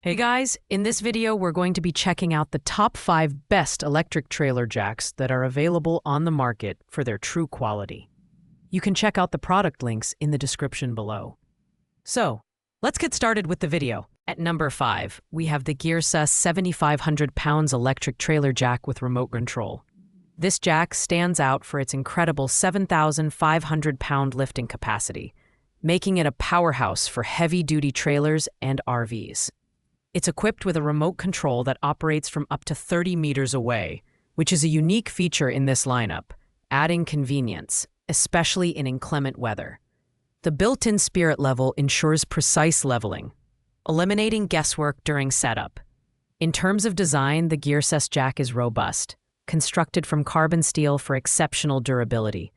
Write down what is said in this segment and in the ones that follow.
Hey guys, in this video we're going to be checking out the top 5 best electric trailer jacks that are available on the market for their true quality. You can check out the product links in the description below. So, let's get started with the video. At number 5, we have the Gearsa 7,500 pounds electric trailer jack with remote control. This jack stands out for its incredible 7,500 pound lifting capacity, making it a powerhouse for heavy-duty trailers and RVs. It's equipped with a remote control that operates from up to 30 meters away, which is a unique feature in this lineup, adding convenience, especially in inclement weather. The built-in spirit level ensures precise leveling, eliminating guesswork during setup. In terms of design, the Gearsa jack is robust, constructed from carbon steel for exceptional durability.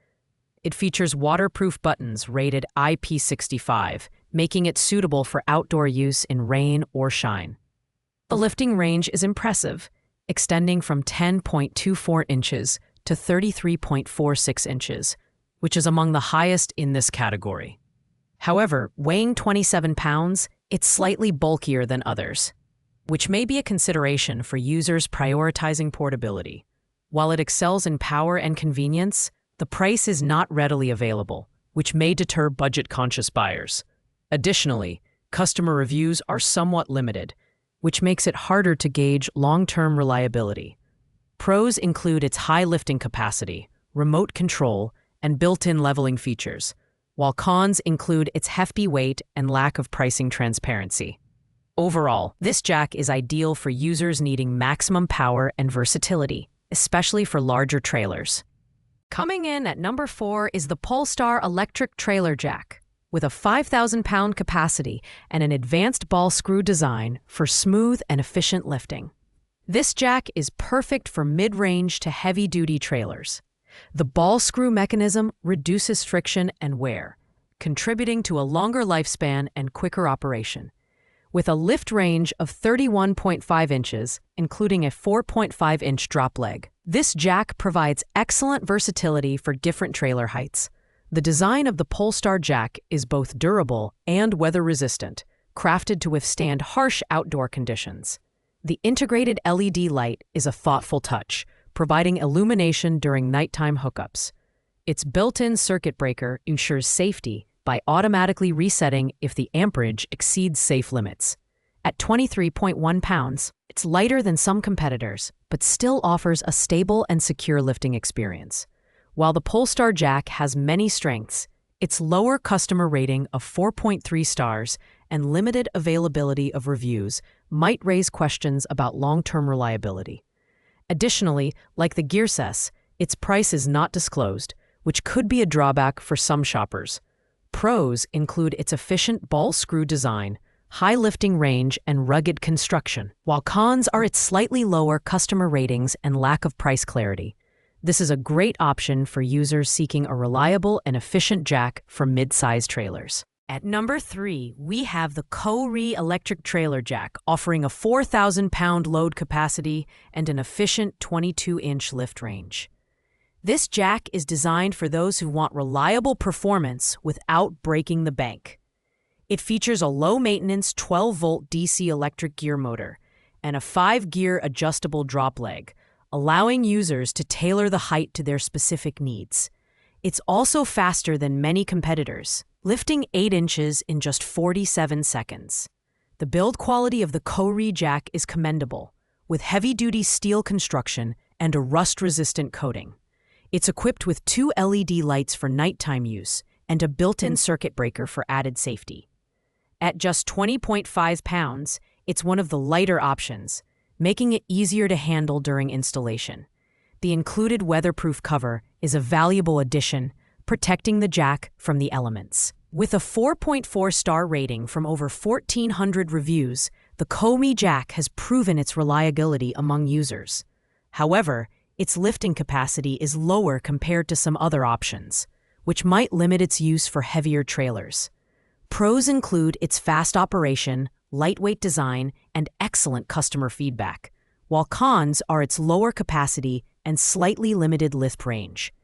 It features waterproof buttons rated IP65, making it suitable for outdoor use in rain or shine. The lifting range is impressive, extending from 10.24 inches to 33.46 inches, which is among the highest in this category. However, weighing 27 pounds, it's slightly bulkier than others, which may be a consideration for users prioritizing portability. While it excels in power and convenience, the price is not readily available, which may deter budget-conscious buyers. Additionally, customer reviews are somewhat limited, which makes it harder to gauge long-term reliability. Pros include its high lifting capacity, remote control, and built-in leveling features, while cons include its hefty weight and lack of pricing transparency. Overall, this jack is ideal for users needing maximum power and versatility, especially for larger trailers. Coming in at number 4 is the Polestar electric trailer jack, with a 5,000-pound capacity and an advanced ball screw design for smooth and efficient lifting. This jack is perfect for mid-range to heavy-duty trailers. The ball screw mechanism reduces friction and wear, contributing to a longer lifespan and quicker operation. With a lift range of 31.5 inches, including a 4.5-inch drop leg, this jack provides excellent versatility for different trailer heights. The design of the Polestar jack is both durable and weather-resistant, crafted to withstand harsh outdoor conditions. The integrated LED light is a thoughtful touch, providing illumination during nighttime hookups. Its built-in circuit breaker ensures safety by automatically resetting if the amperage exceeds safe limits. At 23.1 pounds, it's lighter than some competitors, but still offers a stable and secure lifting experience. While the Polestar jack has many strengths, its lower customer rating of 4.3 stars and limited availability of reviews might raise questions about long-term reliability. Additionally, like the Gearsa, its price is not disclosed, which could be a drawback for some shoppers. Pros include its efficient ball screw design, high lifting range, and rugged construction, while cons are its slightly lower customer ratings and lack of price clarity. This is a great option for users seeking a reliable and efficient jack for mid-size trailers. At number 3, we have the Ko-Ri electric trailer jack, offering a 4,000-pound load capacity and an efficient 22-inch lift range. This jack is designed for those who want reliable performance without breaking the bank. It features a low-maintenance 12-volt DC electric gear motor and a 5-gear adjustable drop leg, allowing users to tailor the height to their specific needs. It's also faster than many competitors, lifting 8 inches in just 47 seconds. The build quality of the Ko-Ri jack is commendable, with heavy-duty steel construction and a rust-resistant coating. It's equipped with 2 LED lights for nighttime use and a built-in circuit breaker for added safety. At just 20.5 pounds, it's one of the lighter options, making it easier to handle during installation. The included weatherproof cover is a valuable addition, protecting the jack from the elements. With a 4.4-star rating from over 1,400 reviews, the Ko-Ri jack has proven its reliability among users. However, its lifting capacity is lower compared to some other options, which might limit its use for heavier trailers. Pros include its fast operation, lightweight design, and excellent customer feedback, while cons are its lower capacity and slightly limited lift range.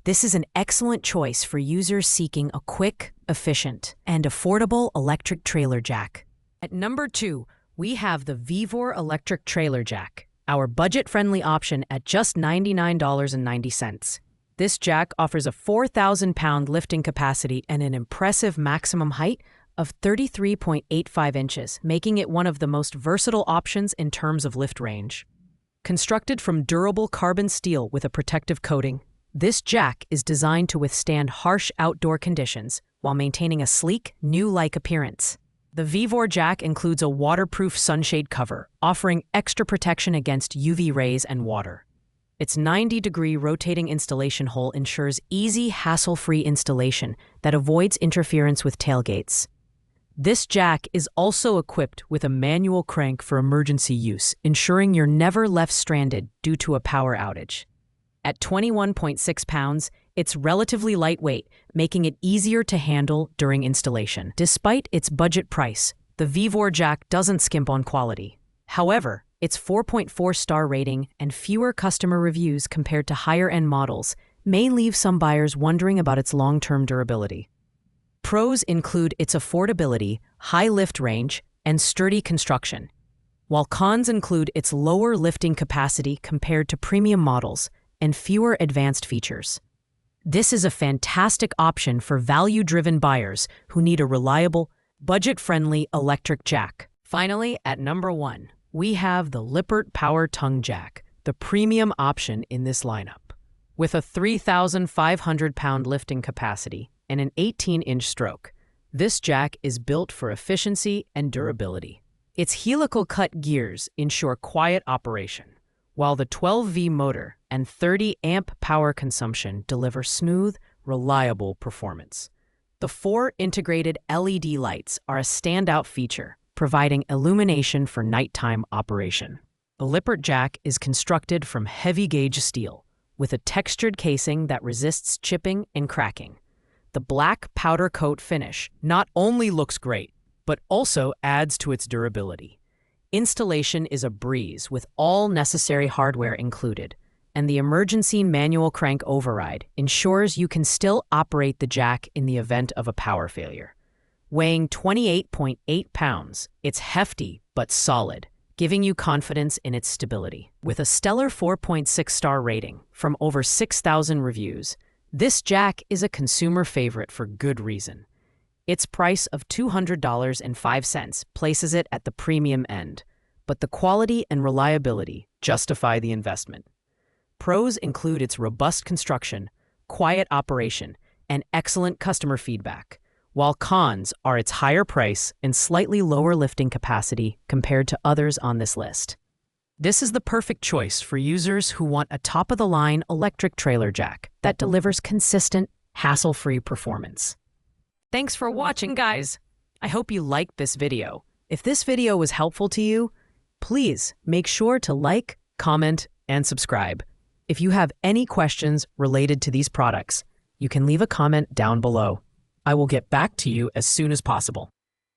This is an excellent choice for users seeking a quick, efficient, and affordable electric trailer jack. At number 2, we have the Vevor Electric Trailer Jack, our budget-friendly option at just $99.90. This jack offers a 4,000-pound lifting capacity and an impressive maximum height of 33.85 inches, making it one of the most versatile options in terms of lift range. Constructed from durable carbon steel with a protective coating, this jack is designed to withstand harsh outdoor conditions while maintaining a sleek, new-like appearance. The Vevor jack includes a waterproof sunshade cover, offering extra protection against UV rays and water. Its 90-degree rotating installation hole ensures easy, hassle-free installation that avoids interference with tailgates. This jack is also equipped with a manual crank for emergency use, ensuring you're never left stranded due to a power outage. At 21.6 pounds, it's relatively lightweight, making it easier to handle during installation. Despite its budget price, the Vevor jack doesn't skimp on quality. However, its 4.4-star rating and fewer customer reviews compared to higher-end models may leave some buyers wondering about its long-term durability. Pros include its affordability, high lift range, and sturdy construction, while cons include its lower lifting capacity compared to premium models and fewer advanced features. This is a fantastic option for value-driven buyers who need a reliable, budget-friendly electric jack. Finally, at number 1, we have the Lippert Power Tongue Jack, the premium option in this lineup. With a 3,500-pound lifting capacity and an 18-inch stroke, this jack is built for efficiency and durability. Its helical-cut gears ensure quiet operation, while the 12V motor and 30-amp power consumption deliver smooth, reliable performance. The 4 integrated LED lights are a standout feature, providing illumination for nighttime operation. The Lippert jack is constructed from heavy-gauge steel, with a textured casing that resists chipping and cracking. The black powder coat finish not only looks great, but also adds to its durability. Installation is a breeze with all necessary hardware included, and the emergency manual crank override ensures you can still operate the jack in the event of a power failure. Weighing 28.8 pounds, it's hefty but solid, giving you confidence in its stability. With a stellar 4.6-star rating from over 6,000 reviews, this jack is a consumer favorite for good reason. Its price of $200.05 places it at the premium end, but the quality and reliability justify the investment. Pros include its robust construction, quiet operation, and excellent customer feedback, while cons are its higher price and slightly lower lifting capacity compared to others on this list. This is the perfect choice for users who want a top-of-the-line electric trailer jack that delivers consistent, hassle-free performance. Thanks for watching, guys. I hope you liked this video. If this video was helpful to you, please make sure to like, comment, and subscribe. If you have any questions related to these products, you can leave a comment down below. I will get back to you as soon as possible.